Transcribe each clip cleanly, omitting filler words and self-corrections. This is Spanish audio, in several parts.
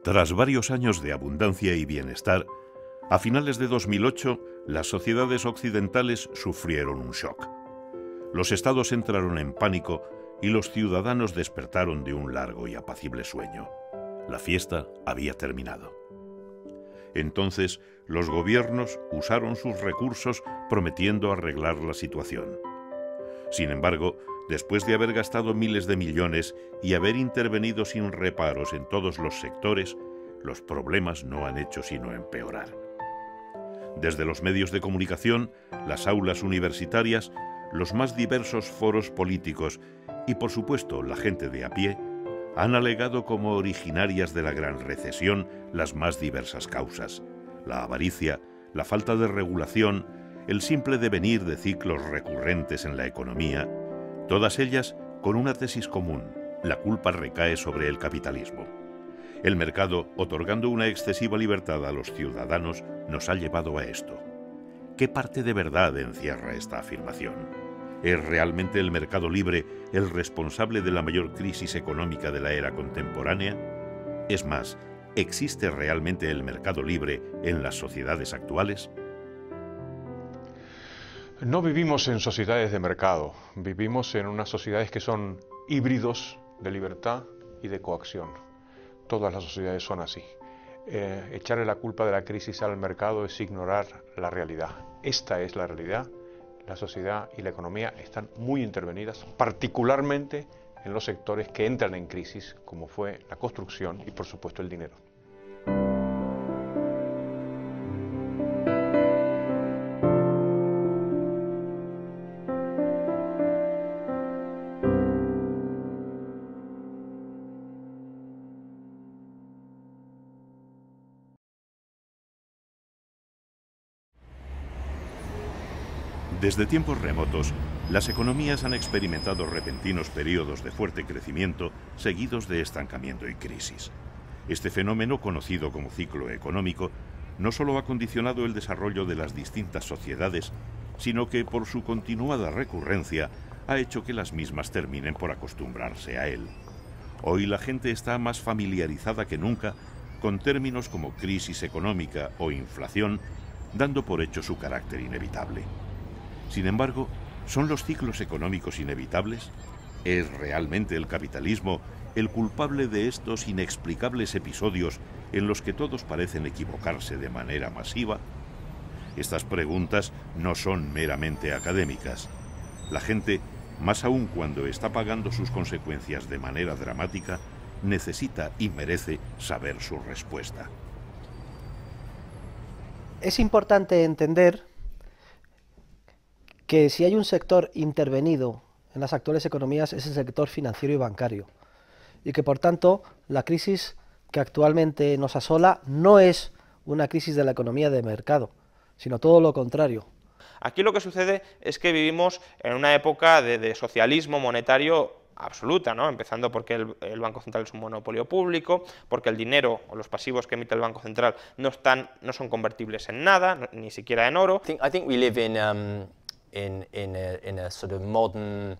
Tras varios años de abundancia y bienestar, a finales de 2008, las sociedades occidentales sufrieron un shock. Los estados entraron en pánico y los ciudadanos despertaron de un largo y apacible sueño. La fiesta había terminado. Entonces, los gobiernos usaron sus recursos prometiendo arreglar la situación. Sin embargo, después de haber gastado miles de millones y haber intervenido sin reparos en todos los sectores, los problemas no han hecho sino empeorar. Desde los medios de comunicación, las aulas universitarias, los más diversos foros políticos y, por supuesto, la gente de a pie, han alegado como originarias de la gran recesión las más diversas causas: la avaricia, la falta de regulación, el simple devenir de ciclos recurrentes en la economía, todas ellas con una tesis común: la culpa recae sobre el capitalismo. El mercado, otorgando una excesiva libertad a los ciudadanos, nos ha llevado a esto. ¿Qué parte de verdad encierra esta afirmación? ¿Es realmente el mercado libre el responsable de la mayor crisis económica de la era contemporánea? Es más, ¿existe realmente el mercado libre en las sociedades actuales? No vivimos en sociedades de mercado, vivimos en unas sociedades que son híbridos de libertad y de coacción. Todas las sociedades son así. Echarle la culpa de la crisis al mercado es ignorar la realidad. Esta es la realidad. La sociedad y la economía están muy intervenidas, particularmente en los sectores que entran en crisis, como fue la construcción y, por supuesto, el dinero. Desde tiempos remotos, las economías han experimentado repentinos periodos de fuerte crecimiento seguidos de estancamiento y crisis. Este fenómeno, conocido como ciclo económico, no solo ha condicionado el desarrollo de las distintas sociedades, sino que por su continuada recurrencia ha hecho que las mismas terminen por acostumbrarse a él. Hoy la gente está más familiarizada que nunca con términos como crisis económica o inflación, dando por hecho su carácter inevitable. Sin embargo, ¿son los ciclos económicos inevitables? ¿Es realmente el capitalismo el culpable de estos inexplicables episodios en los que todos parecen equivocarse de manera masiva? Estas preguntas no son meramente académicas. La gente, más aún cuando está pagando sus consecuencias de manera dramática, necesita y merece saber su respuesta. Es importante entender que si hay un sector intervenido en las actuales economías es el sector financiero y bancario, y que por tanto la crisis que actualmente nos asola no es una crisis de la economía de mercado, sino todo lo contrario. Aquí lo que sucede es que vivimos en una época de socialismo monetario absoluta, ¿no? Empezando porque el Banco Central es un monopolio público, porque el dinero o los pasivos que emite el Banco Central no son convertibles en nada, ni siquiera en oro. I think we live in a sort of modern,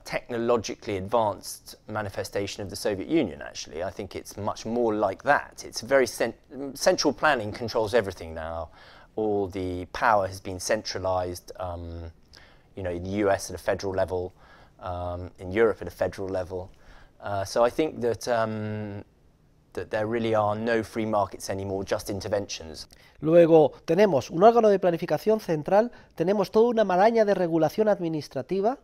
technologically advanced manifestation of the Soviet Union, actually. I think it's much more like that. It's very central planning controls everything now. All the power has been centralized, you know, in the US at a federal level, in Europe at a federal level. So I think that that there really are no free markets anymore, just interventions. Luego tenemos un órgano de planificación central, tenemos toda una maraña de regulación administrativa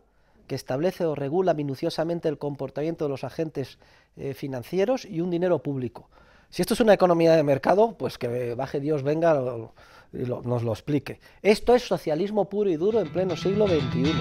que establece o regula minuciosamente el comportamiento de los agentes financieros y un dinero público. Si esto es una economía de mercado, pues que baje Dios, venga y nos lo explique. Esto es socialismo puro y duro en pleno siglo XXI.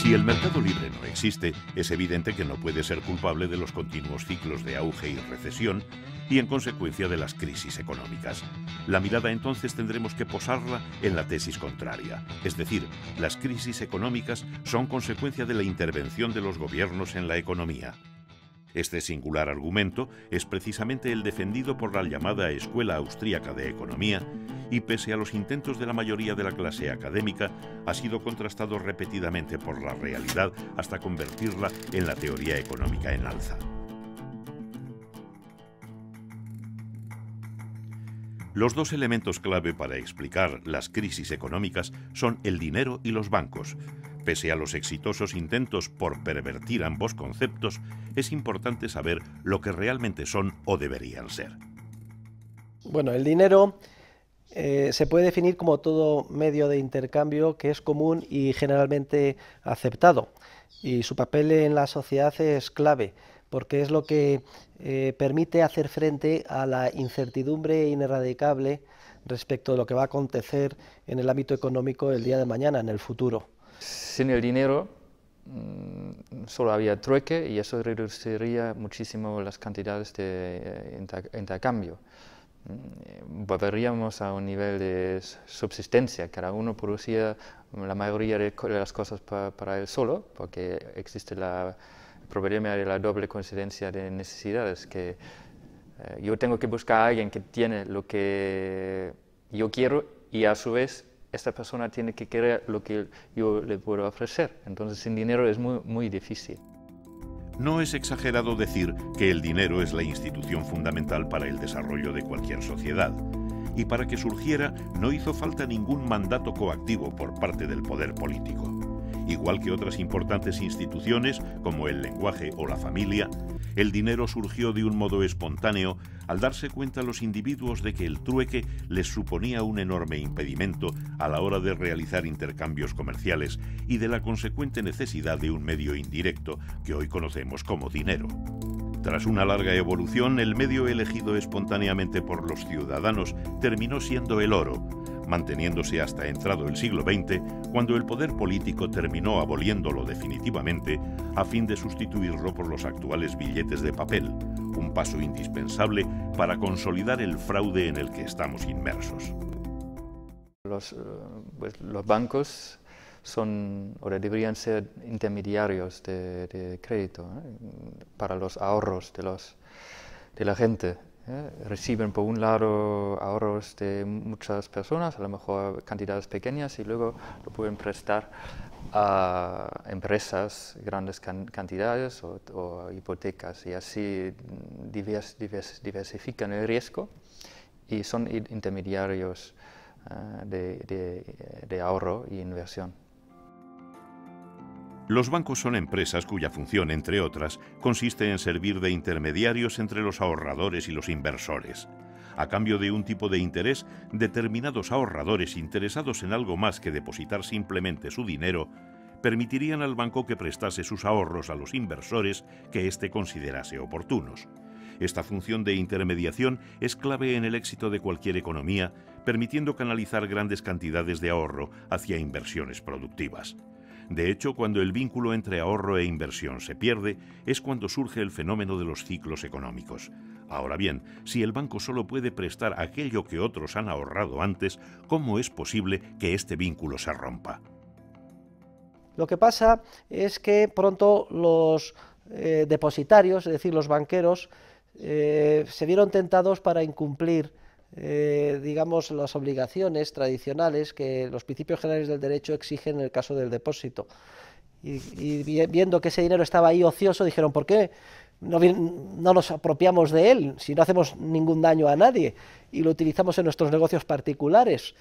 Si el mercado libre no existe, es evidente que no puede ser culpable de los continuos ciclos de auge y recesión y, en consecuencia, de las crisis económicas. La mirada entonces tendremos que posarla en la tesis contraria, es decir, las crisis económicas son consecuencia de la intervención de los gobiernos en la economía. Este singular argumento es precisamente el defendido por la llamada Escuela Austríaca de Economía y, pese a los intentos de la mayoría de la clase académica, ha sido contrastado repetidamente por la realidad hasta convertirla en la teoría económica en alza. Los dos elementos clave para explicar las crisis económicas son el dinero y los bancos. Pese a los exitosos intentos por pervertir ambos conceptos, es importante saber lo que realmente son o deberían ser. Bueno, el dinero se puede definir como todo medio de intercambio que es común y generalmente aceptado. Y su papel en la sociedad es clave, porque es lo que permite hacer frente a la incertidumbre ineradicable respecto de lo que va a acontecer en el ámbito económico el día de mañana, en el futuro. Sin el dinero solo había trueque y eso reduciría muchísimo las cantidades de intercambio. Volveríamos a un nivel de subsistencia, cada uno producía la mayoría de las cosas para él solo, porque existe el problema de la doble coincidencia de necesidades, que yo tengo que buscar a alguien que tiene lo que yo quiero y a su vez esta persona tiene que querer lo que yo le puedo ofrecer. Entonces sin dinero es muy difícil. No es exagerado decir que el dinero es la institución fundamental para el desarrollo de cualquier sociedad. Y para que surgiera no hizo falta ningún mandato coactivo por parte del poder político. Igual que otras importantes instituciones, como el lenguaje o la familia, el dinero surgió de un modo espontáneo al darse cuenta los individuos de que el trueque les suponía un enorme impedimento a la hora de realizar intercambios comerciales y de la consecuente necesidad de un medio indirecto que hoy conocemos como dinero. Tras una larga evolución, el medio elegido espontáneamente por los ciudadanos terminó siendo el oro, manteniéndose hasta entrado el siglo XX, cuando el poder político terminó aboliéndolo definitivamente a fin de sustituirlo por los actuales billetes de papel, un paso indispensable para consolidar el fraude en el que estamos inmersos. Los bancos son, o deberían ser, intermediarios de crédito para los ahorros de la gente. Reciben por un lado ahorros de muchas personas, a lo mejor cantidades pequeñas, y luego lo pueden prestar a empresas grandes cantidades o hipotecas, y así diversifican el riesgo y son intermediarios de ahorro y inversión. Los bancos son empresas cuya función, entre otras, consiste en servir de intermediarios entre los ahorradores y los inversores. A cambio de un tipo de interés, determinados ahorradores interesados en algo más que depositar simplemente su dinero, permitirían al banco que prestase sus ahorros a los inversores que éste considerase oportunos. Esta función de intermediación es clave en el éxito de cualquier economía, permitiendo canalizar grandes cantidades de ahorro hacia inversiones productivas. De hecho, cuando el vínculo entre ahorro e inversión se pierde, es cuando surge el fenómeno de los ciclos económicos. Ahora bien, si el banco solo puede prestar aquello que otros han ahorrado antes, ¿cómo es posible que este vínculo se rompa? Lo que pasa es que pronto los depositarios, es decir, los banqueros, se vieron tentados para incumplir digamos, las obligaciones tradicionales que los principios generales del derecho exigen en el caso del depósito. Y viendo que ese dinero estaba ahí ocioso, dijeron, ¿por qué no nos apropiamos de él si no hacemos ningún daño a nadie y lo utilizamos en nuestros negocios particulares?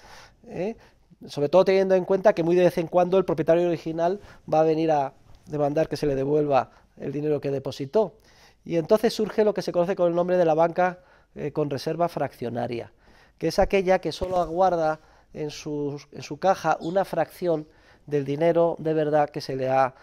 Sobre todo teniendo en cuenta que muy de vez en cuando el propietario original va a venir a demandar que se le devuelva el dinero que depositó. Y entonces surge lo que se conoce con el nombre de la banca con reserva fraccionaria, que es aquella que solo aguarda en su caja una fracción del dinero de verdad que se le ha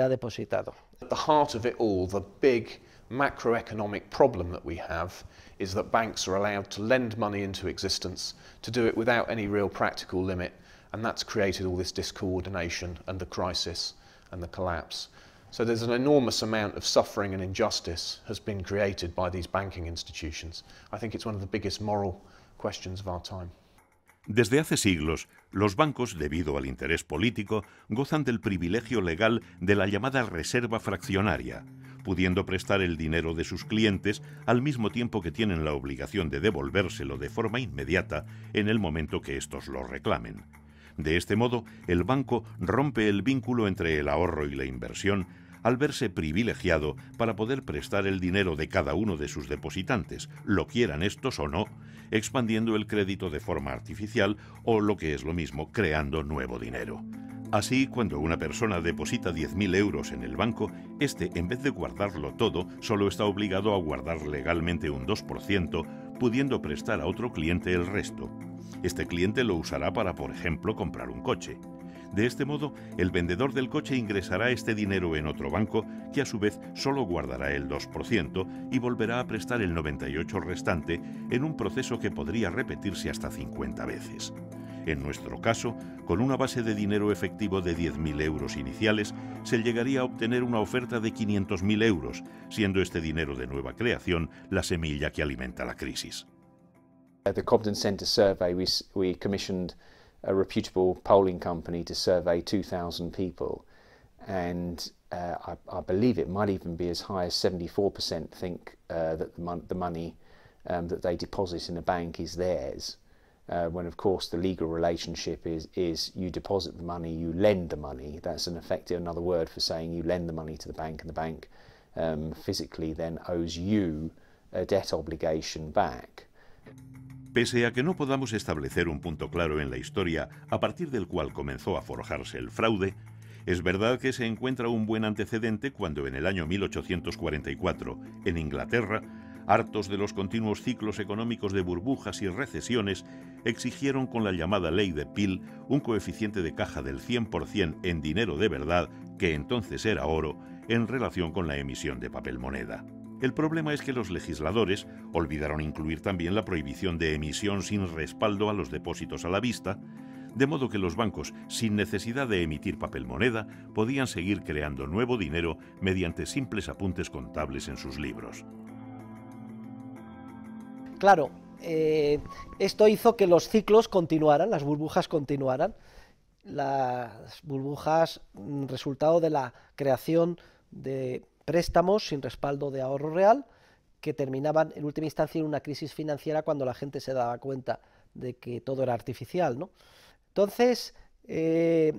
depositado. At the heart of it all, the big macroeconomic problem that we have is that banks are allowed to lend money into existence, to do it without any real practical limit, and that's created all this discoordination and the crisis and the collapse. So there's an enormous amount of suffering and injustice has been created by these banking institutions. I think it's one of the biggest moral questions of our time. Desde hace siglos, los bancos, debido al interés político, gozan del privilegio legal de la llamada reserva fraccionaria, pudiendo prestar el dinero de sus clientes al mismo tiempo que tienen la obligación de devolvérselo de forma inmediata en el momento que éstos lo reclamen. De este modo, el banco rompe el vínculo entre el ahorro y la inversión al verse privilegiado para poder prestar el dinero de cada uno de sus depositantes, lo quieran estos o no, expandiendo el crédito de forma artificial o, lo que es lo mismo, creando nuevo dinero. Así, cuando una persona deposita 10.000 euros en el banco, este, en vez de guardarlo todo, solo está obligado a guardar legalmente un 2%, pudiendo prestar a otro cliente el resto. Este cliente lo usará para, por ejemplo, comprar un coche. De este modo, el vendedor del coche ingresará este dinero en otro banco, que a su vez solo guardará el 2% y volverá a prestar el 98% restante en un proceso que podría repetirse hasta 50 veces. En nuestro caso, con una base de dinero efectivo de 10.000 euros iniciales, se llegaría a obtener una oferta de 500.000 euros, siendo este dinero de nueva creación la semilla que alimenta la crisis. At the Cobden Centre survey, we commissioned a reputable polling company to survey 2,000 people, and I believe it might even be as high as 74% think that the money that they deposit in a bank is theirs, when of course the legal relationship is you deposit the money, you lend the money. That's another word for saying you lend the money to the bank, and the bank physically then owes you a debt obligation back. Pese a que no podamos establecer un punto claro en la historia a partir del cual comenzó a forjarse el fraude, es verdad que se encuentra un buen antecedente cuando en el año 1844, en Inglaterra, hartos de los continuos ciclos económicos de burbujas y recesiones, exigieron con la llamada ley de Peel un coeficiente de caja del 100% en dinero de verdad, que entonces era oro, en relación con la emisión de papel moneda. El problema es que los legisladores olvidaron incluir también la prohibición de emisión sin respaldo a los depósitos a la vista, de modo que los bancos, sin necesidad de emitir papel moneda, podían seguir creando nuevo dinero mediante simples apuntes contables en sus libros. Claro, esto hizo que los ciclos continuaran, las burbujas continuaran. Las burbujas, resultado de la creación de préstamos sin respaldo de ahorro real, que terminaban en última instancia en una crisis financiera cuando la gente se daba cuenta de que todo era artificial, ¿no? Entonces, se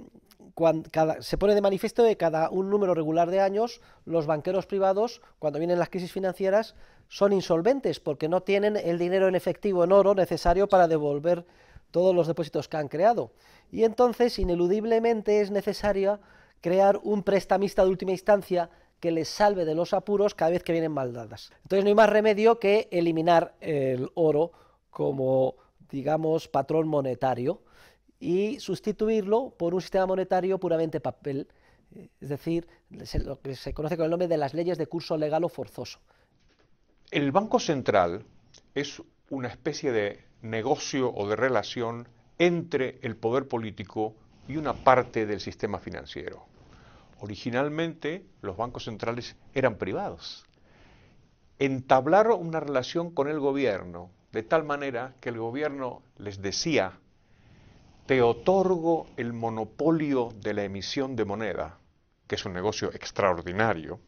pone de manifiesto que cada un número regular de años los banqueros privados, cuando vienen las crisis financieras, son insolventes porque no tienen el dinero en efectivo, en oro, necesario para devolver todos los depósitos que han creado. Y entonces, ineludiblemente, es necesario crear un prestamista de última instancia que les salve de los apuros cada vez que vienen mal dadas. Entonces no hay más remedio que eliminar el oro como, digamos, patrón monetario y sustituirlo por un sistema monetario puramente papel, es decir, lo que se conoce con el nombre de las leyes de curso legal o forzoso. El Banco Central es una especie de negocio o de relación entre el poder político y una parte del sistema financiero. Originalmente los bancos centrales eran privados. Entablaron una relación con el gobierno de tal manera que el gobierno les decía: te otorgo el monopolio de la emisión de moneda, que es un negocio extraordinario,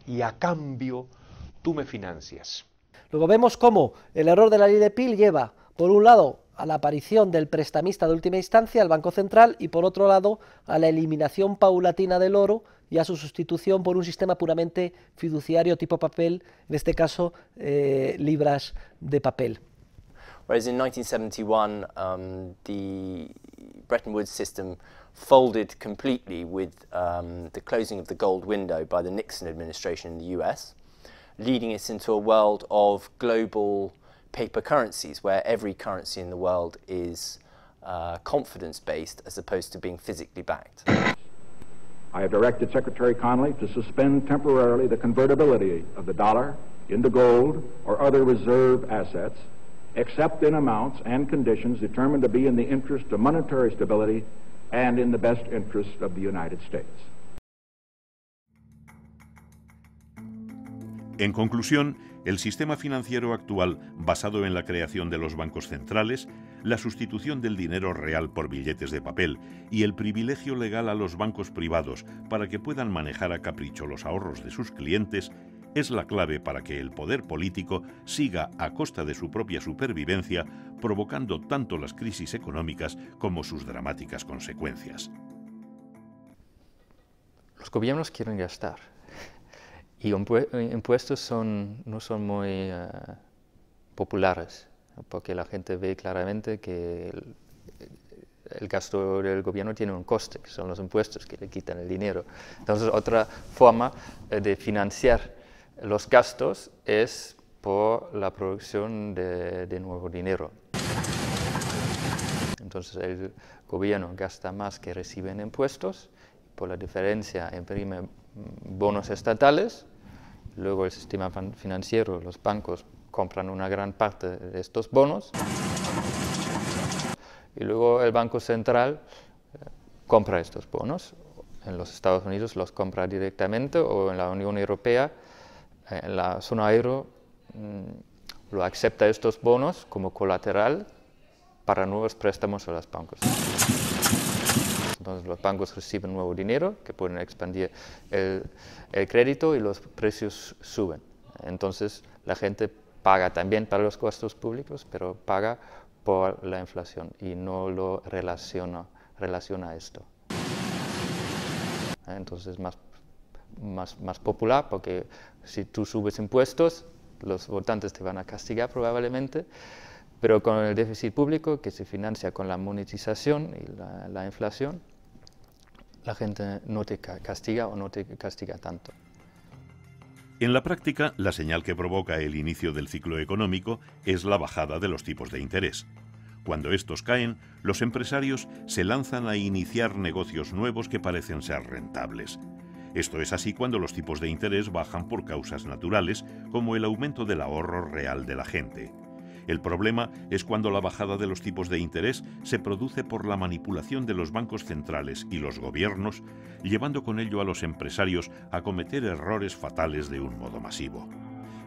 y a cambio tú me financias. Luego vemos cómo el error de la ley de Peel lleva, por un lado, a la aparición del prestamista de última instancia, el Banco Central, y por otro lado, a la eliminación paulatina del oro y a su sustitución por un sistema puramente fiduciario tipo papel, en este caso, libras de papel. Whereas in 1971, the Bretton Woods system folded completely with the closing of the gold window by the Nixon administration in the US, leading us into a world of global paper currencies, where every currency in the world is confidence-based as opposed to being physically backed. I have directed Secretary Connally to suspend temporarily the convertibility of the dollar into gold or other reserve assets, except in amounts and conditions determined to be in the interest of monetary stability and in the best interest of the United States. En conclusión, El sistema financiero actual, basado en la creación de los bancos centrales, la sustitución del dinero real por billetes de papel y el privilegio legal a los bancos privados para que puedan manejar a capricho los ahorros de sus clientes, es la clave para que el poder político siga a costa de su propia supervivencia, provocando tanto las crisis económicas como sus dramáticas consecuencias. Los gobiernos quieren gastar y impuestos no son muy populares, porque la gente ve claramente que el gasto del gobierno tiene un coste, que son los impuestos que le quitan el dinero. Entonces, otra forma de financiar los gastos es por la producción de nuevo dinero. Entonces, el gobierno gasta más que recibe en impuestos, por la diferencia imprime bonos estatales, luego el sistema financiero, los bancos compran una gran parte de estos bonos y luego el Banco Central compra estos bonos. En los Estados Unidos los compra directamente o en la Unión Europea, en la zona euro, lo acepta estos bonos como colateral para nuevos préstamos a los bancos. Entonces los bancos reciben nuevo dinero que pueden expandir el crédito y los precios suben. Entonces la gente paga también para los gastos públicos, pero paga por la inflación y no lo relaciona a esto. Entonces es más popular porque si tú subes impuestos, los votantes te van a castigar probablemente, pero con el déficit público que se financia con la monetización y la inflación, la gente no te castiga o no te castiga tanto. En la práctica, la señal que provoca el inicio del ciclo económico es la bajada de los tipos de interés. Cuando estos caen, los empresarios se lanzan a iniciar negocios nuevos que parecen ser rentables. Esto es así cuando los tipos de interés bajan por causas naturales, como el aumento del ahorro real de la gente. El problema es cuando la bajada de los tipos de interés se produce por la manipulación de los bancos centrales y los gobiernos, llevando con ello a los empresarios a cometer errores fatales de un modo masivo.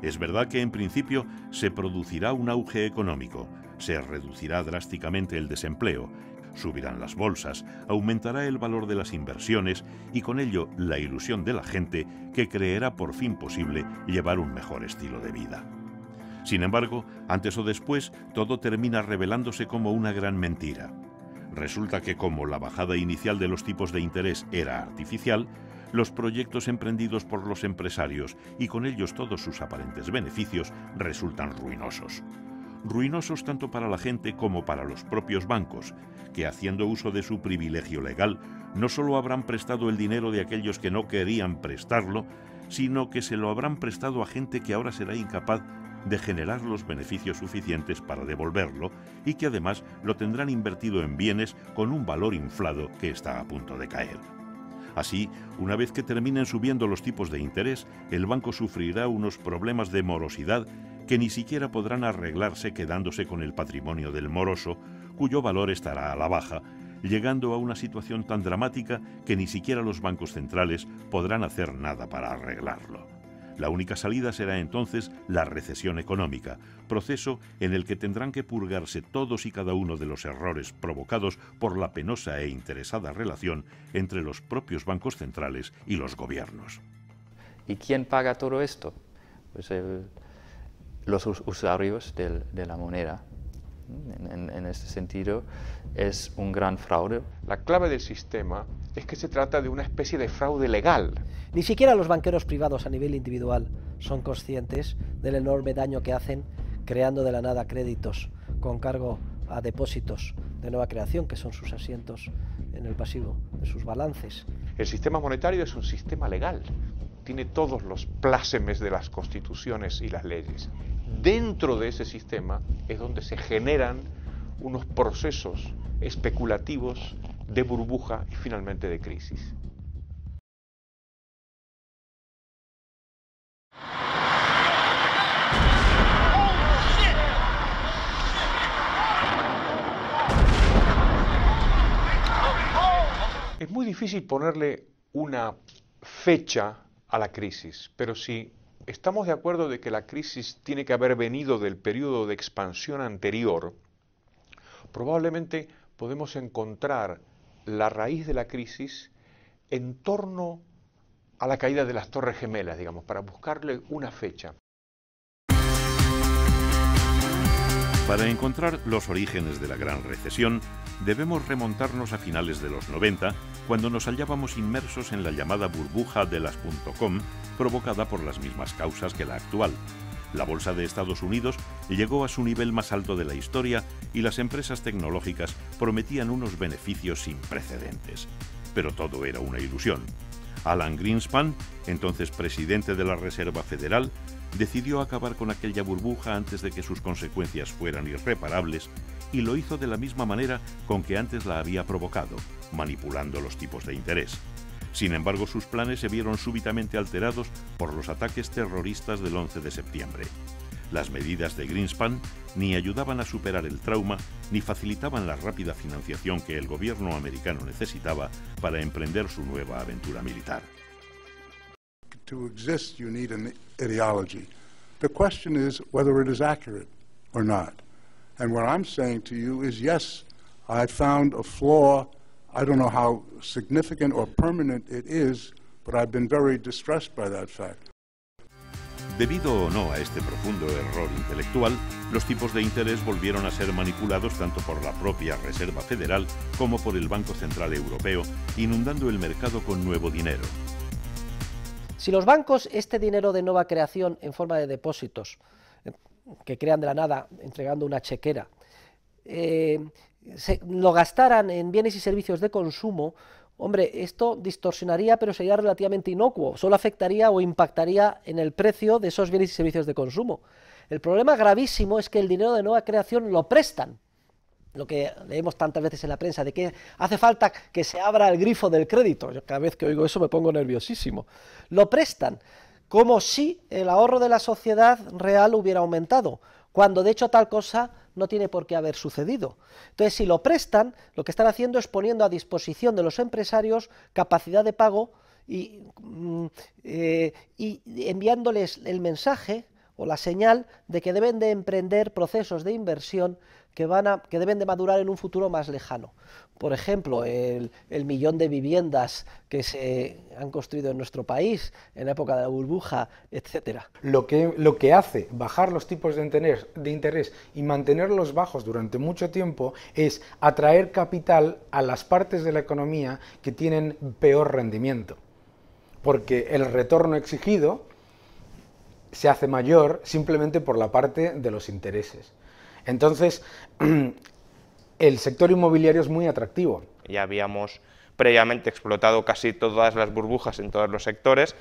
Es verdad que en principio se producirá un auge económico, se reducirá drásticamente el desempleo, subirán las bolsas, aumentará el valor de las inversiones y con ello la ilusión de la gente que creerá por fin posible llevar un mejor estilo de vida. Sin embargo, antes o después, todo termina revelándose como una gran mentira. Resulta que como la bajada inicial de los tipos de interés era artificial, los proyectos emprendidos por los empresarios y con ellos todos sus aparentes beneficios resultan ruinosos. Ruinosos tanto para la gente como para los propios bancos, que haciendo uso de su privilegio legal, no solo habrán prestado el dinero de aquellos que no querían prestarlo, sino que se lo habrán prestado a gente que ahora será incapaz de generar los beneficios suficientes para devolverlo y que además lo tendrán invertido en bienes con un valor inflado que está a punto de caer. Así, una vez que terminen subiendo los tipos de interés, el banco sufrirá unos problemas de morosidad que ni siquiera podrán arreglarse quedándose con el patrimonio del moroso, cuyo valor estará a la baja, llegando a una situación tan dramática que ni siquiera los bancos centrales podrán hacer nada para arreglarlo. La única salida será entonces la recesión económica, proceso en el que tendrán que purgarse todos y cada uno de los errores provocados por la penosa e interesada relación entre los propios bancos centrales y los gobiernos. ¿Y quién paga todo esto? Pues los usuarios de la moneda. En este sentido, es un gran fraude. La clave del sistema es que se trata de una especie de fraude legal. Ni siquiera los banqueros privados a nivel individual son conscientes del enorme daño que hacen creando de la nada créditos con cargo a depósitos de nueva creación, que son sus asientos en el pasivo de sus balances. El sistema monetario es un sistema legal. Tiene todos los plácemes de las constituciones y las leyes. Dentro de ese sistema es donde se generan unos procesos especulativos de burbuja y finalmente de crisis. Es muy difícil ponerle una fecha a la crisis, pero si estamos de acuerdo de que la crisis tiene que haber venido del periodo de expansión anterior, probablemente podemos encontrar la raíz de la crisis en torno a la caída de las Torres Gemelas, digamos, para buscarle una fecha. Para encontrar los orígenes de la Gran Recesión, debemos remontarnos a finales de los 90, cuando nos hallábamos inmersos en la llamada burbuja de las .com, provocada por las mismas causas que la actual. La bolsa de Estados Unidos llegó a su nivel más alto de la historia y las empresas tecnológicas prometían unos beneficios sin precedentes. Pero todo era una ilusión. Alan Greenspan, entonces presidente de la Reserva Federal, decidió acabar con aquella burbuja antes de que sus consecuencias fueran irreparables, y lo hizo de la misma manera con que antes la había provocado, manipulando los tipos de interés. Sin embargo, sus planes se vieron súbitamente alterados por los ataques terroristas del 11 de septiembre. Las medidas de Greenspan ni ayudaban a superar el trauma, ni facilitaban la rápida financiación que el gobierno americano necesitaba para emprender su nueva aventura militar. To exist, you need an ideology. The question is whether it is accurate or not. And what I'm saying to you is, yes, I found a flaw. I don't know how significant or permanent it is, but I've been very distressed by that fact. Debido o no a este profundo error intelectual, los tipos de interés volvieron a ser manipulados tanto por la propia Reserva Federal como por el Banco Central Europeo, inundando el mercado con nuevo dinero. Si los bancos este dinero de nueva creación en forma de depósitos, que crean de la nada entregando una chequera, lo gastaran en bienes y servicios de consumo, hombre, esto distorsionaría, pero sería relativamente inocuo, solo afectaría o impactaría en el precio de esos bienes y servicios de consumo. El problema gravísimo es que el dinero de nueva creación lo prestan, lo que leemos tantas veces en la prensa, de que hace falta que se abra el grifo del crédito. Yo cada vez que oigo eso me pongo nerviosísimo. Lo prestan, como si el ahorro de la sociedad real hubiera aumentado, cuando de hecho tal cosa no tiene por qué haber sucedido. Entonces, si lo prestan, lo que están haciendo es poniendo a disposición de los empresarios capacidad de pago y enviándoles el mensaje o la señal de que deben de emprender procesos de inversión que deben de madurar en un futuro más lejano. Por ejemplo, el 1 millón de viviendas que se han construido en nuestro país en la época de la burbuja, etcétera. Lo que hace bajar los tipos de interés y mantenerlos bajos durante mucho tiempo es atraer capital a las partes de la economía que tienen peor rendimiento, porque el retorno exigido se hace mayor simplemente por la parte de los intereses. Entonces, el sector inmobiliario es muy atractivo. Ya habíamos previamente explotado casi todas las burbujas en todos los sectores.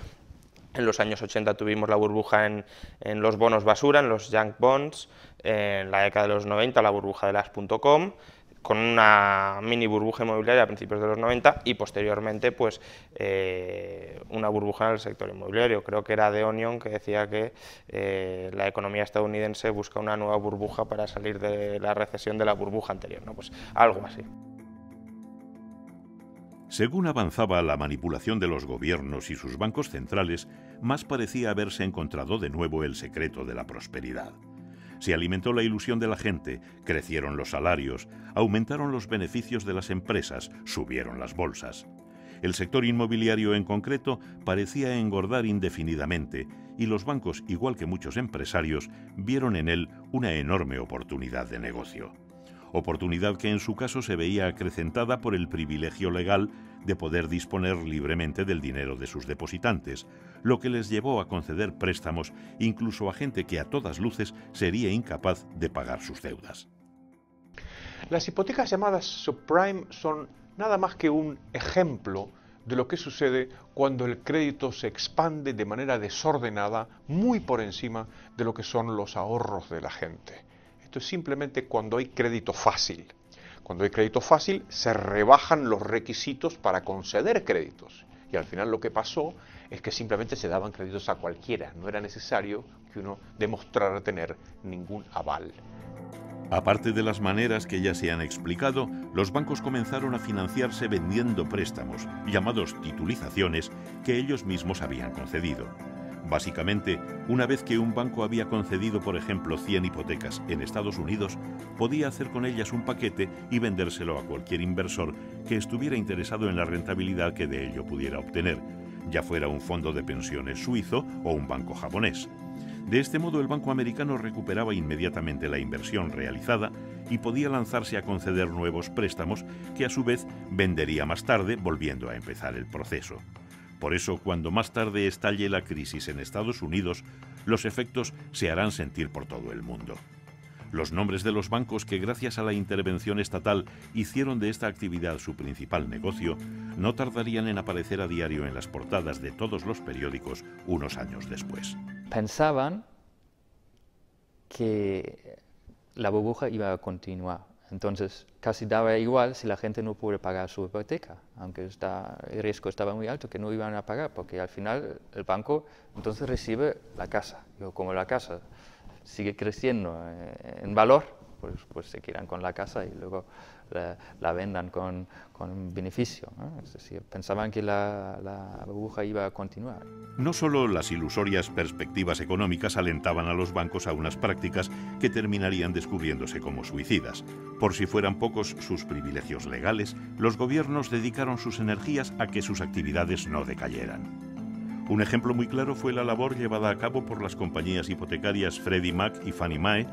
En los años 80 tuvimos la burbuja en los bonos basura, en los junk bonds. En la década de los 90 la burbuja de las .com, con una mini burbuja inmobiliaria a principios de los 90 y posteriormente pues una burbuja en el sector inmobiliario. Creo que era The Onion que decía que la economía estadounidense busca una nueva burbuja para salir de la recesión de la burbuja anterior, ¿no? Pues algo así. Según avanzaba la manipulación de los gobiernos y sus bancos centrales, más parecía haberse encontrado de nuevo el secreto de la prosperidad. Se alimentó la ilusión de la gente, crecieron los salarios, aumentaron los beneficios de las empresas, subieron las bolsas. El sector inmobiliario en concreto parecía engordar indefinidamente y los bancos, igual que muchos empresarios, vieron en él una enorme oportunidad de negocio. Oportunidad que en su caso se veía acrecentada por el privilegio legal de poder disponer libremente del dinero de sus depositantes, lo que les llevó a conceder préstamos incluso a gente que a todas luces sería incapaz de pagar sus deudas. Las hipotecas llamadas subprime son nada más que un ejemplo de lo que sucede cuando el crédito se expande de manera desordenada, muy por encima de lo que son los ahorros de la gente. Esto es simplemente cuando hay crédito fácil. Cuando hay crédito fácil, se rebajan los requisitos para conceder créditos. Y al final lo que pasó es que simplemente se daban créditos a cualquiera. No era necesario que uno demostrara tener ningún aval. Aparte de las maneras que ya se han explicado, los bancos comenzaron a financiarse vendiendo préstamos, llamados titulizaciones, que ellos mismos habían concedido. Básicamente, una vez que un banco había concedido, por ejemplo, 100 hipotecas en Estados Unidos, podía hacer con ellas un paquete y vendérselo a cualquier inversor que estuviera interesado en la rentabilidad que de ello pudiera obtener, ya fuera un fondo de pensiones suizo o un banco japonés. De este modo, el banco americano recuperaba inmediatamente la inversión realizada y podía lanzarse a conceder nuevos préstamos que a su vez vendería más tarde, volviendo a empezar el proceso. Por eso, cuando más tarde estalle la crisis en Estados Unidos, los efectos se harán sentir por todo el mundo. Los nombres de los bancos que, gracias a la intervención estatal, hicieron de esta actividad su principal negocio, no tardarían en aparecer a diario en las portadas de todos los periódicos unos años después. Pensaban que la burbuja iba a continuar. Entonces, casi daba igual si la gente no puede pagar su hipoteca, aunque el riesgo estaba muy alto, que no iban a pagar, porque al final el banco entonces recibe la casa. Como la casa sigue creciendo en valor, pues se quedan con la casa y luego la vendan con beneficio, ¿no? Es decir, pensaban que la burbuja iba a continuar. No solo las ilusorias perspectivas económicas alentaban a los bancos a unas prácticas que terminarían descubriéndose como suicidas. Por si fueran pocos sus privilegios legales, los gobiernos dedicaron sus energías a que sus actividades no decayeran. Un ejemplo muy claro fue la labor llevada a cabo por las compañías hipotecarias Freddie Mac y Fannie Mae,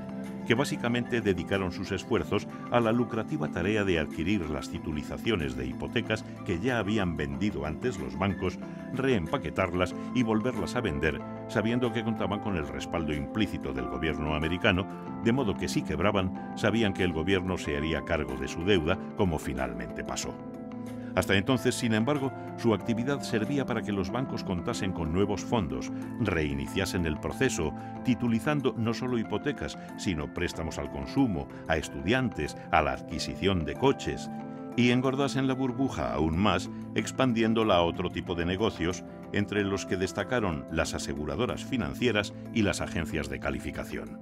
que básicamente dedicaron sus esfuerzos a la lucrativa tarea de adquirir las titulizaciones de hipotecas que ya habían vendido antes los bancos, reempaquetarlas y volverlas a vender, sabiendo que contaban con el respaldo implícito del gobierno americano, de modo que si quebraban, sabían que el gobierno se haría cargo de su deuda, como finalmente pasó. Hasta entonces, sin embargo, su actividad servía para que los bancos contasen con nuevos fondos, reiniciasen el proceso, titulizando no solo hipotecas, sino préstamos al consumo, a estudiantes, a la adquisición de coches, y engordasen la burbuja aún más, expandiéndola a otro tipo de negocios, entre los que destacaron las aseguradoras financieras y las agencias de calificación.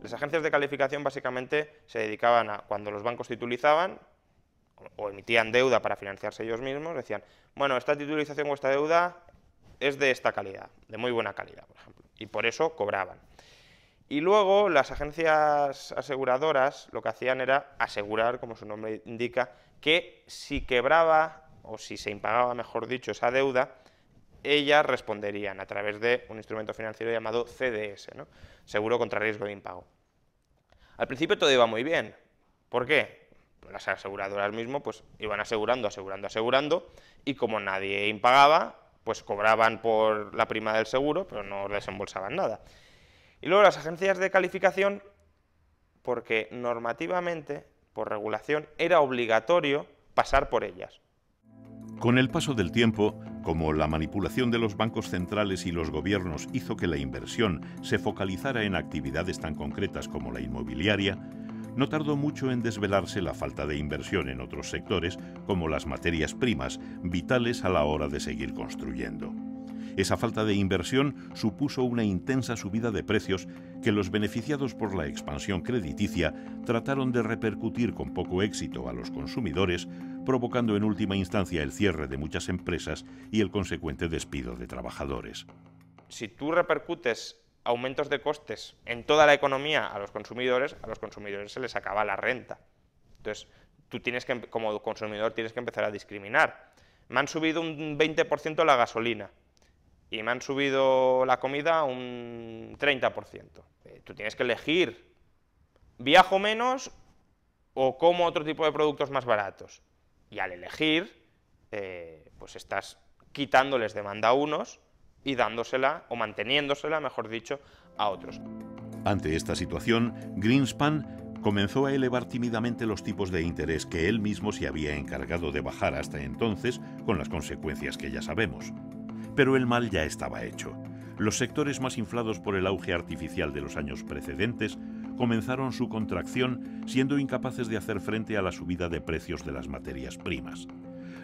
Las agencias de calificación básicamente se dedicaban a, cuando los bancos titulizaban, o emitían deuda para financiarse ellos mismos, decían, bueno, esta titulización o esta deuda es de esta calidad, de muy buena calidad, por ejemplo, y por eso cobraban. Y luego las agencias aseguradoras lo que hacían era asegurar, como su nombre indica, que si quebraba, o si se impagaba, mejor dicho, esa deuda, ellas responderían a través de un instrumento financiero llamado CDS, ¿no? Seguro contra riesgo de impago. Al principio todo iba muy bien. ¿Por qué? Las aseguradoras mismo pues iban asegurando, y como nadie impagaba, pues cobraban por la prima del seguro, pero no desembolsaban nada. Y luego las agencias de calificación, porque normativamente, por regulación, era obligatorio pasar por ellas. Con el paso del tiempo, como la manipulación de los bancos centrales y los gobiernos hizo que la inversión se focalizara en actividades tan concretas como la inmobiliaria, no tardó mucho en desvelarse la falta de inversión en otros sectores, como las materias primas, vitales a la hora de seguir construyendo. Esa falta de inversión supuso una intensa subida de precios que los beneficiados por la expansión crediticia trataron de repercutir con poco éxito a los consumidores, provocando en última instancia el cierre de muchas empresas y el consecuente despido de trabajadores. Si tú repercutes aumentos de costes en toda la economía a los consumidores se les acaba la renta. Entonces, tú tienes que, como consumidor, tienes que empezar a discriminar. Me han subido un 20% la gasolina y me han subido la comida un 30%. Tú tienes que elegir, ¿viajo menos o como otro tipo de productos más baratos? Y al elegir, pues estás quitándoles demanda a unos y dándosela, o manteniéndosela, mejor dicho, a otros. Ante esta situación, Greenspan comenzó a elevar tímidamente los tipos de interés que él mismo se había encargado de bajar hasta entonces, con las consecuencias que ya sabemos. Pero el mal ya estaba hecho. Los sectores más inflados por el auge artificial de los años precedentes comenzaron su contracción, siendo incapaces de hacer frente a la subida de precios de las materias primas.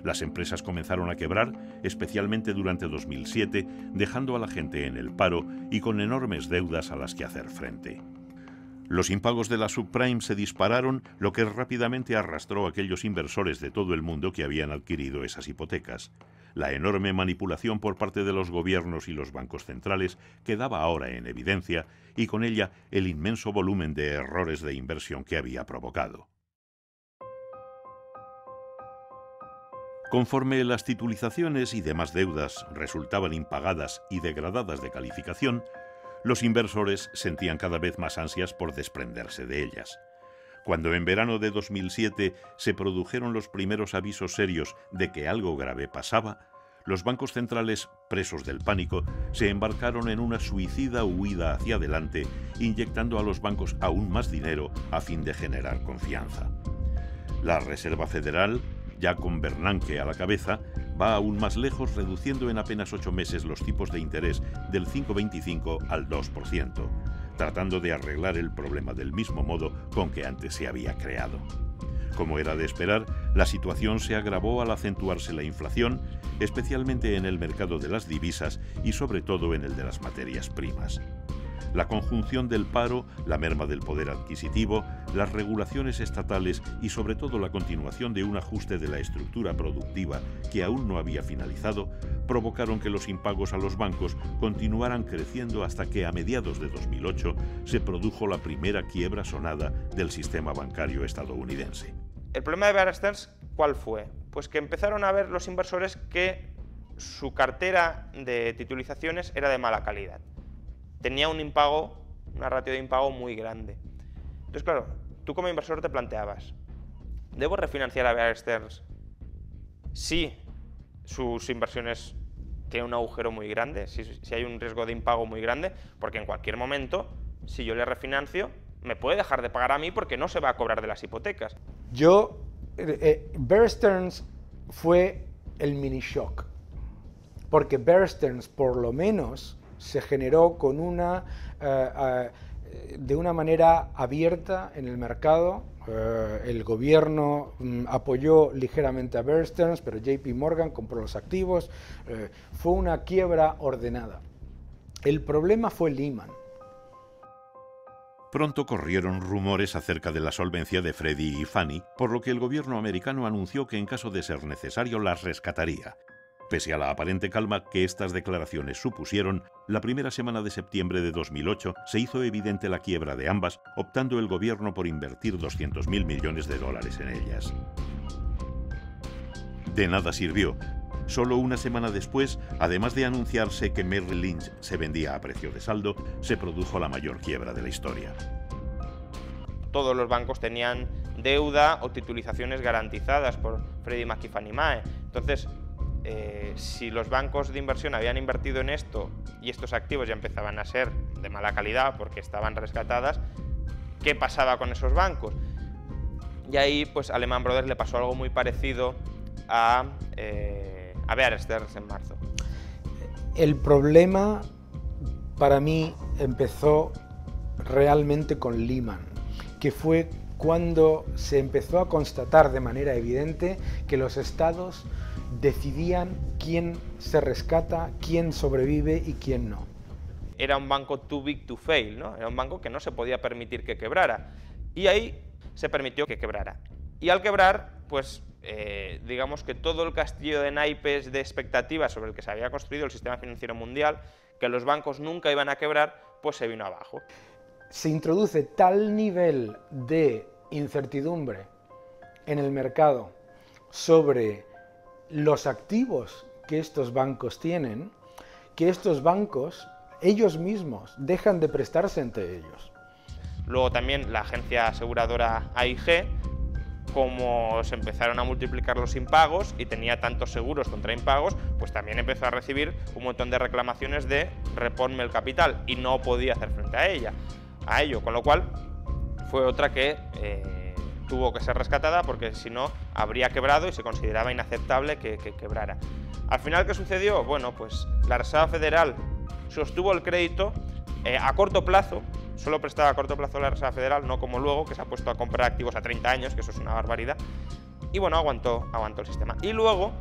Las empresas comenzaron a quebrar, especialmente durante 2007, dejando a la gente en el paro y con enormes deudas a las que hacer frente. Los impagos de la subprime se dispararon, lo que rápidamente arrastró a aquellos inversores de todo el mundo que habían adquirido esas hipotecas. La enorme manipulación por parte de los gobiernos y los bancos centrales quedaba ahora en evidencia, y con ella el inmenso volumen de errores de inversión que había provocado. Conforme las titulizaciones y demás deudas resultaban impagadas y degradadas de calificación, los inversores sentían cada vez más ansias por desprenderse de ellas. Cuando en verano de 2007 se produjeron los primeros avisos serios de que algo grave pasaba, los bancos centrales, presos del pánico, se embarcaron en una suicida huida hacia adelante, inyectando a los bancos aún más dinero a fin de generar confianza. La Reserva Federal, ya con Bernanke a la cabeza, va aún más lejos, reduciendo en apenas 8 meses los tipos de interés del 5,25 al 2%, tratando de arreglar el problema del mismo modo con que antes se había creado. Como era de esperar, la situación se agravó al acentuarse la inflación, especialmente en el mercado de las divisas y sobre todo en el de las materias primas. La conjunción del paro, la merma del poder adquisitivo, las regulaciones estatales y sobre todo la continuación de un ajuste de la estructura productiva que aún no había finalizado, provocaron que los impagos a los bancos continuaran creciendo hasta que a mediados de 2008 se produjo la primera quiebra sonada del sistema bancario estadounidense. El problema de Bear Stearns, ¿cuál fue? Pues que empezaron a ver los inversores que su cartera de titulizaciones era de mala calidad. Tenía una ratio de impago muy grande. Entonces, claro, tú como inversor te planteabas, ¿debo refinanciar a Bear Stearns si sus inversiones tienen un agujero muy grande, si hay un riesgo de impago muy grande? Porque en cualquier momento, si yo le refinancio, me puede dejar de pagar a mí porque no se va a cobrar de las hipotecas. Bear Stearns fue el mini shock, porque Bear Stearns por lo menos se generó con de una manera abierta en el mercado. El gobierno apoyó ligeramente a Bear Stearns, pero JP Morgan compró los activos. Fue una quiebra ordenada. El problema fue Lehman. Pronto corrieron rumores acerca de la solvencia de Freddie y Fannie, por lo que el gobierno americano anunció que en caso de ser necesario las rescataría. Pese a la aparente calma que estas declaraciones supusieron, la primera semana de septiembre de 2008 se hizo evidente la quiebra de ambas, optando el gobierno por invertir $200.000 millones en ellas. De nada sirvió. Solo una semana después, además de anunciarse que Merrill Lynch se vendía a precio de saldo, se produjo la mayor quiebra de la historia. Todos los bancos tenían deuda o titulizaciones garantizadas por Freddie Mac y Fannie Mae. Entonces, si los bancos de inversión habían invertido en esto y estos activos ya empezaban a ser de mala calidad porque estaban rescatadas, ¿qué pasaba con esos bancos? Y ahí pues a Lehman Brothers le pasó algo muy parecido a Bear Stearns en marzo. El problema para mí empezó realmente con Lehman, que fue cuando se empezó a constatar de manera evidente que los estados decidían quién se rescata, quién sobrevive y quién no. Era un banco too big to fail, ¿no? Era un banco que no se podía permitir que quebrara. Y ahí se permitió que quebrara. Y al quebrar, pues digamos que todo el castillo de naipes de expectativas sobre el que se había construido el sistema financiero mundial, que los bancos nunca iban a quebrar, pues se vino abajo. Se introduce tal nivel de incertidumbre en el mercado sobre los activos que estos bancos tienen, que estos bancos, ellos mismos, dejan de prestarse entre ellos. Luego también la agencia aseguradora AIG, como se empezaron a multiplicar los impagos y tenía tantos seguros contra impagos, pues también empezó a recibir un montón de reclamaciones de reponme el capital y no podía hacer frente a ello, con lo cual fue otra que tuvo que ser rescatada porque si no habría quebrado y se consideraba inaceptable que quebrara. Al final, ¿qué sucedió? Bueno, pues la Reserva Federal sostuvo el crédito a corto plazo, solo prestaba a corto plazo la Reserva Federal, no como luego, que se ha puesto a comprar activos a 30 años, que eso es una barbaridad, y bueno, aguantó el sistema. Y luego,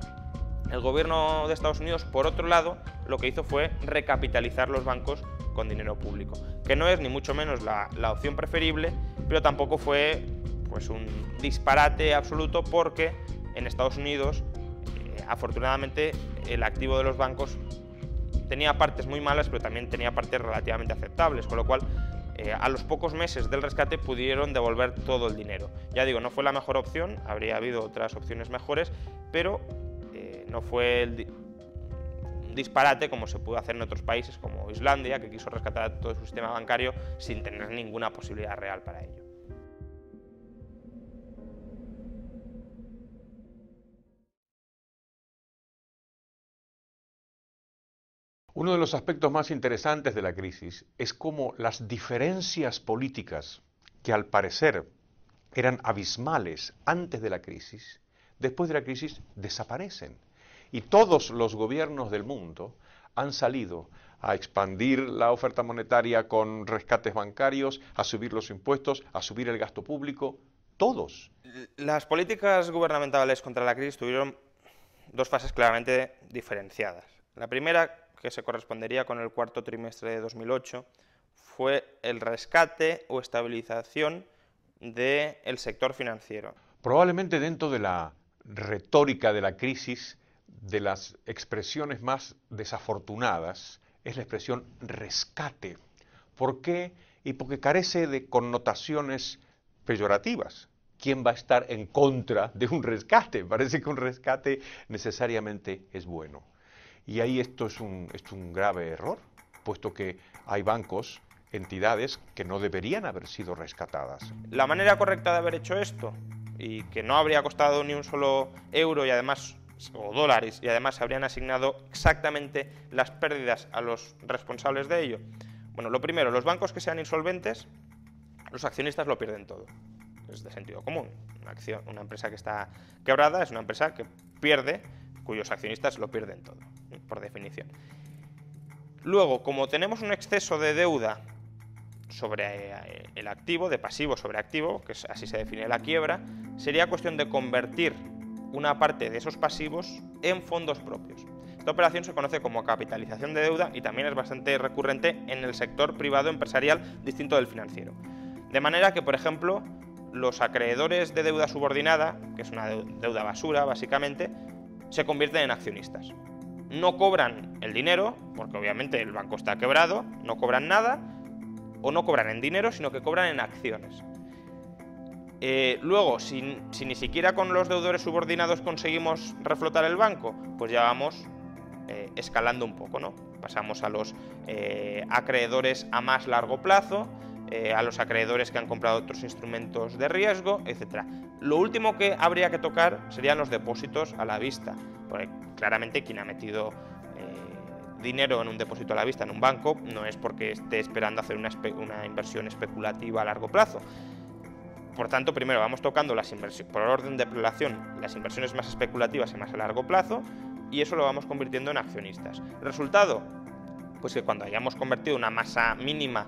el gobierno de Estados Unidos, por otro lado, lo que hizo fue recapitalizar los bancos con dinero público, que no es ni mucho menos la opción preferible, pero tampoco fue pues un disparate absoluto porque en Estados Unidos afortunadamente el activo de los bancos tenía partes muy malas, pero también tenía partes relativamente aceptables, con lo cual a los pocos meses del rescate pudieron devolver todo el dinero. Ya digo, no fue la mejor opción, habría habido otras opciones mejores, pero no fue un disparate como se pudo hacer en otros países como Islandia, que quiso rescatar todo su sistema bancario sin tener ninguna posibilidad real para ello. Uno de los aspectos más interesantes de la crisis es cómo las diferencias políticas, que al parecer eran abismales antes de la crisis, después de la crisis desaparecen. Y todos los gobiernos del mundo han salido a expandir la oferta monetaria con rescates bancarios, a subir los impuestos, a subir el gasto público, todos. Las políticas gubernamentales contra la crisis tuvieron dos fases claramente diferenciadas. La primera, que se correspondería con el cuarto trimestre de 2008, fue el rescate o estabilización del sector financiero. Probablemente dentro de la retórica de la crisis, de las expresiones más desafortunadas, es la expresión rescate. ¿Por qué? Y porque carece de connotaciones peyorativas. ¿Quién va a estar en contra de un rescate? Parece que un rescate necesariamente es bueno. Y ahí esto es un grave error, puesto que hay bancos, entidades que no deberían haber sido rescatadas. La manera correcta de haber hecho esto, y que no habría costado ni un solo euro y además, o dólares, y además se habrían asignado exactamente las pérdidas a los responsables de ello. Bueno, lo primero, los bancos que sean insolventes, los accionistas lo pierden todo. Es de sentido común. Una empresa que está quebrada es una empresa que pierde, cuyos accionistas lo pierden todo, por definición. Luego, como tenemos un exceso de deuda sobre el activo, de pasivo sobre activo, que así se define la quiebra, sería cuestión de convertir una parte de esos pasivos en fondos propios. Esta operación se conoce como capitalización de deuda y también es bastante recurrente en el sector privado empresarial distinto del financiero. De manera que, por ejemplo, los acreedores de deuda subordinada, que es una deuda basura básicamente, se convierten en accionistas. No cobran el dinero, porque obviamente el banco está quebrado, no cobran nada, o no cobran en dinero, sino que cobran en acciones. Luego, si ni siquiera con los deudores subordinados conseguimos reflotar el banco, pues ya vamos escalando un poco, ¿no? Pasamos a los acreedores a más largo plazo, a los acreedores que han comprado otros instrumentos de riesgo, etc. Lo último que habría que tocar serían los depósitos a la vista, porque claramente quien ha metido dinero en un depósito a la vista en un banco no es porque esté esperando hacer una inversión especulativa a largo plazo. Por tanto, primero vamos tocando las inversiones, por orden de relación, las inversiones más especulativas y más a largo plazo, y eso lo vamos convirtiendo en accionistas. ¿Resultado? Pues que cuando hayamos convertido una masa mínima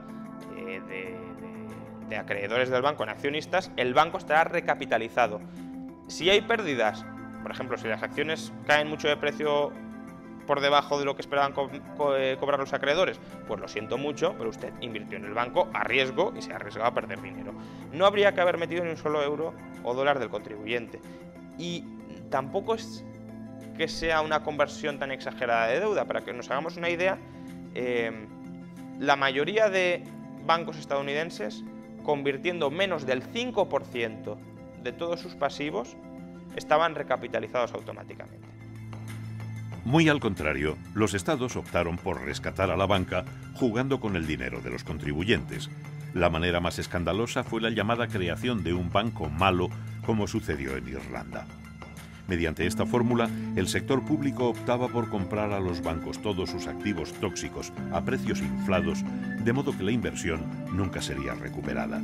de acreedores del banco en accionistas, el banco estará recapitalizado. Si hay pérdidas, por ejemplo, si las acciones caen mucho de precio por debajo de lo que esperaban cobrar los acreedores, pues lo siento mucho, pero usted invirtió en el banco a riesgo y se ha arriesgado a perder dinero. No habría que haber metido ni un solo euro o dólar del contribuyente. Y tampoco es que sea una conversión tan exagerada de deuda. Para que nos hagamos una idea, la mayoría de bancos estadounidenses, convirtiendo menos del 5% de todos sus pasivos, estaban recapitalizados automáticamente. Muy al contrario, los estados optaron por rescatar a la banca jugando con el dinero de los contribuyentes. La manera más escandalosa fue la llamada creación de un banco malo, como sucedió en Irlanda. Mediante esta fórmula, el sector público optaba por comprar a los bancos todos sus activos tóxicos a precios inflados, de modo que la inversión nunca sería recuperada.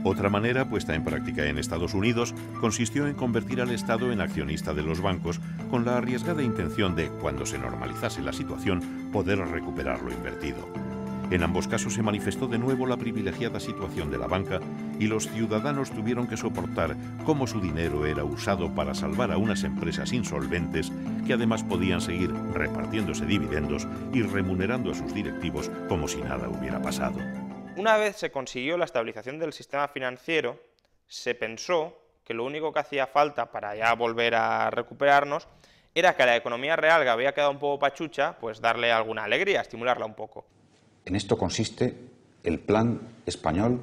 Otra manera, puesta en práctica en Estados Unidos, consistió en convertir al Estado en accionista de los bancos, con la arriesgada intención de, cuando se normalizase la situación, poder recuperar lo invertido. En ambos casos se manifestó de nuevo la privilegiada situación de la banca y los ciudadanos tuvieron que soportar cómo su dinero era usado para salvar a unas empresas insolventes que además podían seguir repartiéndose dividendos y remunerando a sus directivos como si nada hubiera pasado. Una vez se consiguió la estabilización del sistema financiero, se pensó que lo único que hacía falta para ya volver a recuperarnos era que a la economía real, que había quedado un poco pachucha, pues darle alguna alegría, estimularla un poco. En esto consiste el Plan Español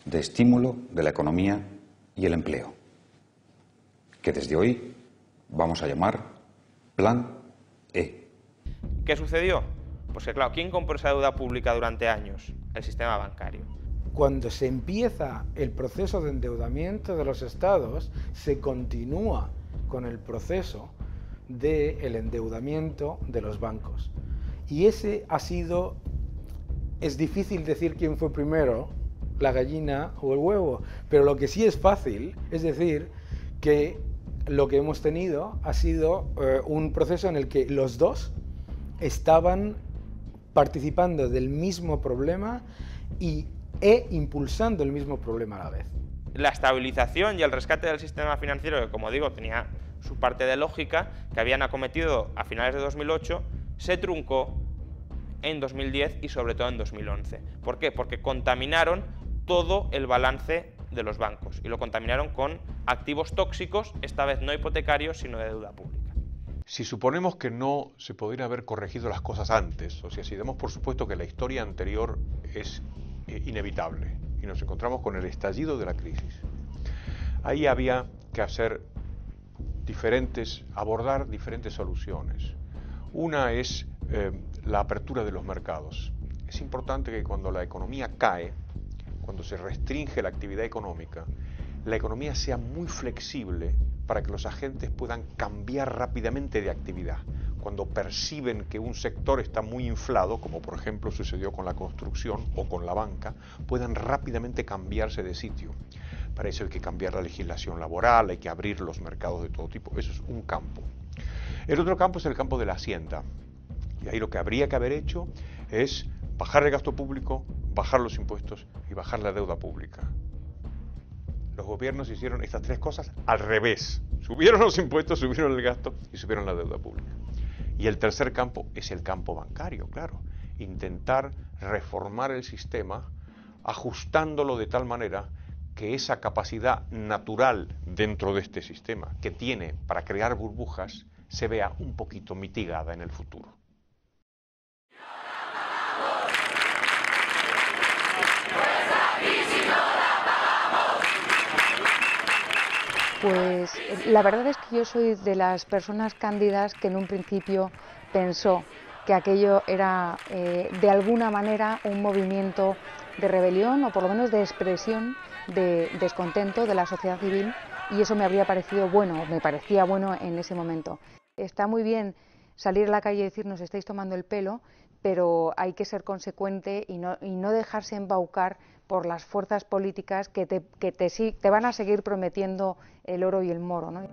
de Estímulo de la Economía y el Empleo, que desde hoy vamos a llamar Plan E. ¿Qué sucedió? Pues que claro, ¿quién compró esa deuda pública durante años? El sistema bancario. Cuando se empieza el proceso de endeudamiento de los estados, se continúa con el proceso del endeudamiento de los bancos. Y ese ha sido, es difícil decir quién fue primero, la gallina o el huevo, pero lo que sí es fácil es decir que lo que hemos tenido ha sido un proceso en el que los dos estaban participando del mismo problema e impulsando el mismo problema a la vez. La estabilización y el rescate del sistema financiero, que como digo tenía su parte de lógica, que habían acometido a finales de 2008, se truncó en 2010 y sobre todo en 2011. ¿Por qué? Porque contaminaron todo el balance de los bancos y lo contaminaron con activos tóxicos, esta vez no hipotecarios, sino de deuda pública. Si suponemos que no se podrían haber corregido las cosas antes, o sea, si damos por supuesto que la historia anterior es inevitable y nos encontramos con el estallido de la crisis, ahí había que abordar diferentes soluciones. Una es la apertura de los mercados. Es importante que cuando la economía cae, cuando se restringe la actividad económica, la economía sea muy flexible para que los agentes puedan cambiar rápidamente de actividad. Cuando perciben que un sector está muy inflado, como por ejemplo sucedió con la construcción o con la banca, puedan rápidamente cambiarse de sitio. Para eso hay que cambiar la legislación laboral, hay que abrir los mercados de todo tipo. Eso es un campo. El otro campo es el campo de la hacienda. Y ahí lo que habría que haber hecho es bajar el gasto público, bajar los impuestos y bajar la deuda pública. Los gobiernos hicieron estas tres cosas al revés. Subieron los impuestos, subieron el gasto y subieron la deuda pública. Y el tercer campo es el campo bancario, claro. Intentar reformar el sistema ajustándolo de tal manera que esa capacidad natural dentro de este sistema que tiene para crear burbujas se vea un poquito mitigada en el futuro. Pues la verdad es que yo soy de las personas cándidas que en un principio pensó que aquello era de alguna manera un movimiento de rebelión o por lo menos de expresión de descontento de la sociedad civil, y eso me habría parecido bueno, me parecía bueno en ese momento. Está muy bien salir a la calle y decir nos estáis tomando el pelo, pero hay que ser consecuente y no dejarse embaucar por las fuerzas políticas que te van a seguir prometiendo el oro y el moro, ¿no?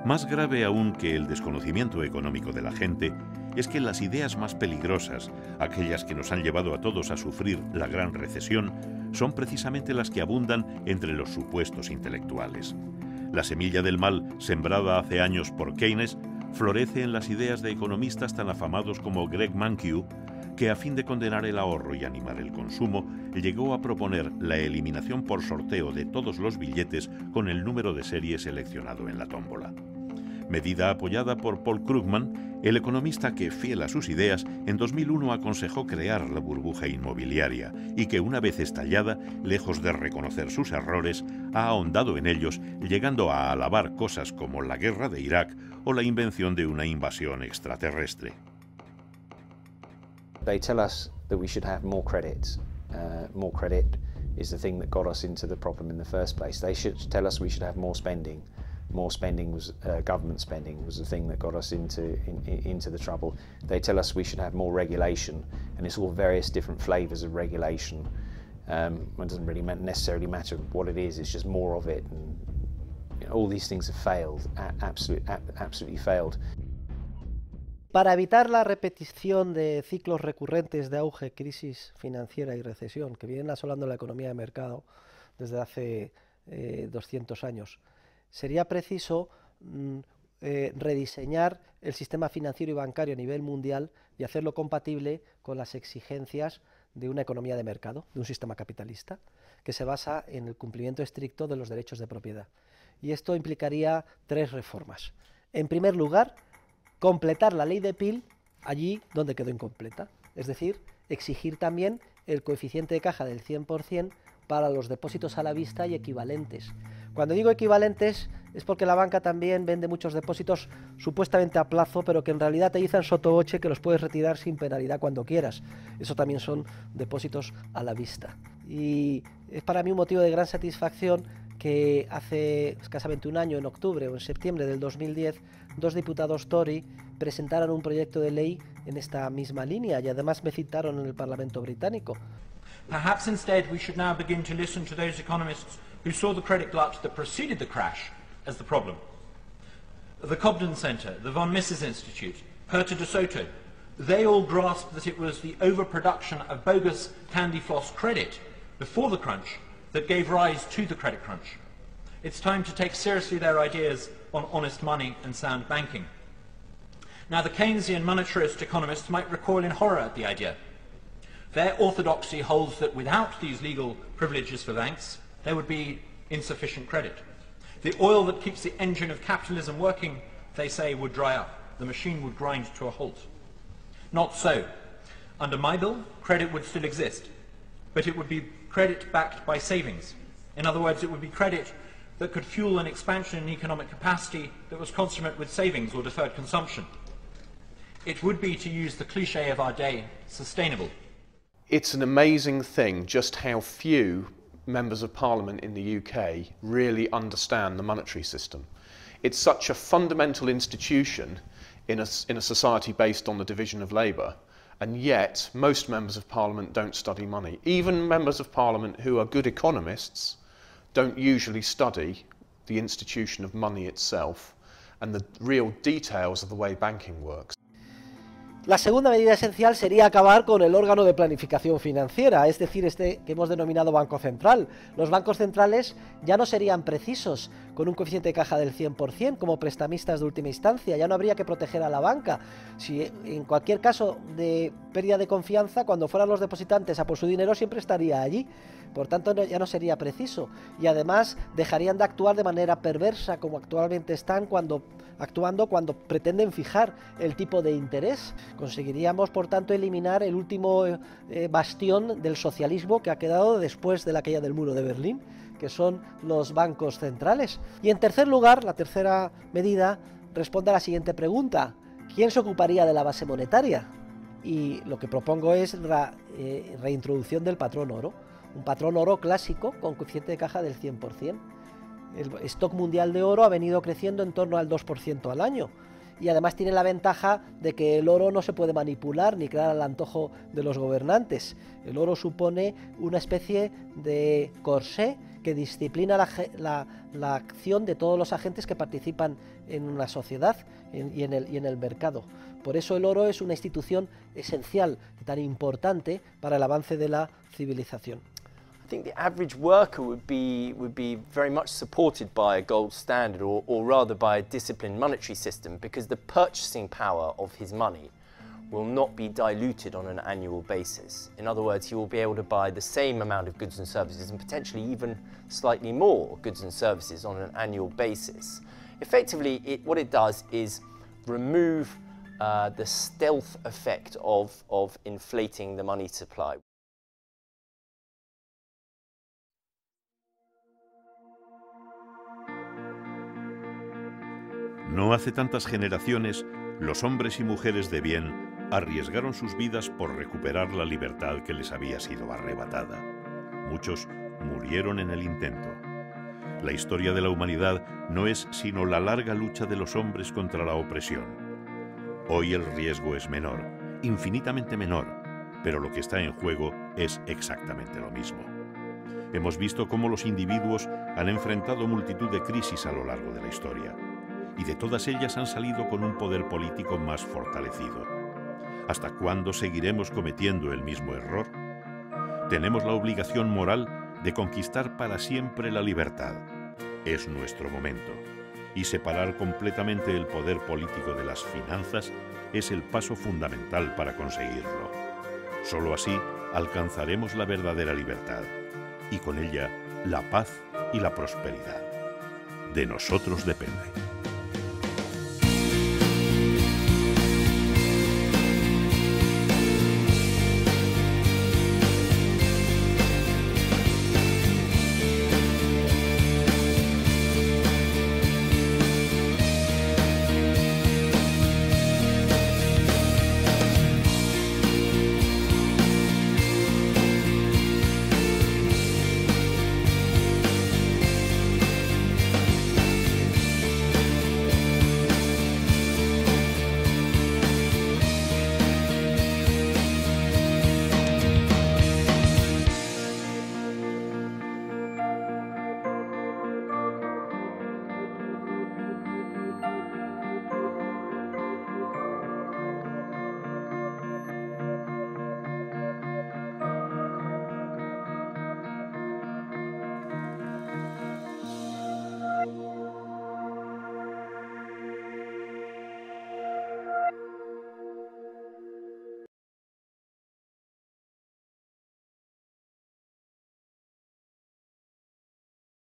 Más grave aún que el desconocimiento económico de la gente es que las ideas más peligrosas, aquellas que nos han llevado a todos a sufrir la gran recesión, son precisamente las que abundan entre los supuestos intelectuales. La semilla del mal, sembrada hace años por Keynes, florece en las ideas de economistas tan afamados como Greg Mankiw, que a fin de condenar el ahorro y animar el consumo, llegó a proponer la eliminación por sorteo de todos los billetes con el número de serie seleccionado en la tómbola. Medida apoyada por Paul Krugman, el economista que, fiel a sus ideas, en 2001 aconsejó crear la burbuja inmobiliaria y que, una vez estallada, lejos de reconocer sus errores, ha ahondado en ellos, llegando a alabar cosas como la guerra de Irak o la invención de una invasión extraterrestre. They tell us that we should have more credit. More credit is the thing that got us into the problem in the first place. They should tell us we should have more spending. More spending was government spending was the thing that got us into the trouble. They tell us we should have more regulation, and it's all various different flavours of regulation. It doesn't really necessarily matter what it is. It's just more of it. And, you know, all these things have failed. Absolutely failed. Para evitar la repetición de ciclos recurrentes de auge, crisis financiera y recesión que vienen asolando la economía de mercado desde hace 200 años, sería preciso rediseñar el sistema financiero y bancario a nivel mundial y hacerlo compatible con las exigencias de una economía de mercado, de un sistema capitalista, que se basa en el cumplimiento estricto de los derechos de propiedad. Y esto implicaría tres reformas. En primer lugar, completar la ley de Peel allí donde quedó incompleta, es decir, exigir también el coeficiente de caja del 100% para los depósitos a la vista y equivalentes. Cuando digo equivalentes es porque la banca también vende muchos depósitos supuestamente a plazo, pero que en realidad te dicen sottovoce que los puedes retirar sin penalidad cuando quieras. Eso también son depósitos a la vista. Y es para mí un motivo de gran satisfacción que hace escasamente un año, en octubre o en septiembre del 2010, dos diputados Tory presentaron un proyecto de ley en esta misma línea y además me citaron en el Parlamento británico. Perhaps instead we should now begin to listen to those economists who saw the credit glut that preceded the crash as the problem. The Cobden Centre, the Von Mises Institute, Herta de Soto, they all grasped that it was the overproduction of bogus candy floss credit before the crunch that gave rise to the credit crunch. It's time to take seriously their ideas on honest money and sound banking. Now, the Keynesian monetarist economists might recoil in horror at the idea. Their orthodoxy holds that without these legal privileges for banks, there would be insufficient credit. The oil that keeps the engine of capitalism working, they say, would dry up. The machine would grind to a halt. Not so. Under my bill, credit would still exist, but it would be credit backed by savings. In other words, it would be credit that could fuel an expansion in economic capacity that was consummate with savings or deferred consumption. It would be, to use the cliche of our day, sustainable. It's an amazing thing just how few members of Parliament in the UK really understand the monetary system. It's such a fundamental institution in a society based on the division of labour, and yet most members of Parliament don't study money. Even members of Parliament who are good economists don't usually study the institution of money itself and the real details of the way banking works. La segunda medida esencial sería acabar con el órgano de planificación financiera, es decir, este que hemos denominado Banco Central. Los bancos centrales ya no serían precisos con un coeficiente de caja del 100% como prestamistas de última instancia, ya no habría que proteger a la banca. Si en cualquier caso de pérdida de confianza, cuando fueran los depositantes a por su dinero siempre estaría allí. Por tanto, ya no sería preciso y además dejarían de actuar de manera perversa como actualmente están actuando cuando pretenden fijar el tipo de interés. Conseguiríamos, por tanto, eliminar el último bastión del socialismo que ha quedado después de la caída del muro de Berlín, que son los bancos centrales. Y en tercer lugar, la tercera medida responde a la siguiente pregunta: ¿quién se ocuparía de la base monetaria? Y lo que propongo es la reintroducción del patrón oro. Un patrón oro clásico con coeficiente de caja del 100%. El stock mundial de oro ha venido creciendo en torno al 2% al año y además tiene la ventaja de que el oro no se puede manipular ni crear al antojo de los gobernantes. El oro supone una especie de corsé que disciplina la acción de todos los agentes que participan en una sociedad y en el mercado. Por eso el oro es una institución esencial y tan importante para el avance de la civilización. I think the average worker would be very much supported by a gold standard or rather by a disciplined monetary system, because the purchasing power of his money will not be diluted on an annual basis. In other words, he will be able to buy the same amount of goods and services and potentially even slightly more goods and services on an annual basis. Effectively, what it does is remove the stealth effect of inflating the money supply. No hace tantas generaciones, los hombres y mujeres de bien arriesgaron sus vidas por recuperar la libertad que les había sido arrebatada. Muchos murieron en el intento. La historia de la humanidad no es sino la larga lucha de los hombres contra la opresión. Hoy el riesgo es menor, infinitamente menor, pero lo que está en juego es exactamente lo mismo. Hemos visto cómo los individuos han enfrentado multitud de crisis a lo largo de la historia, y de todas ellas han salido con un poder político más fortalecido. ¿Hasta cuándo seguiremos cometiendo el mismo error? Tenemos la obligación moral de conquistar para siempre la libertad. Es nuestro momento. Y separar completamente el poder político de las finanzas es el paso fundamental para conseguirlo. Solo así alcanzaremos la verdadera libertad y con ella la paz y la prosperidad. De nosotros depende.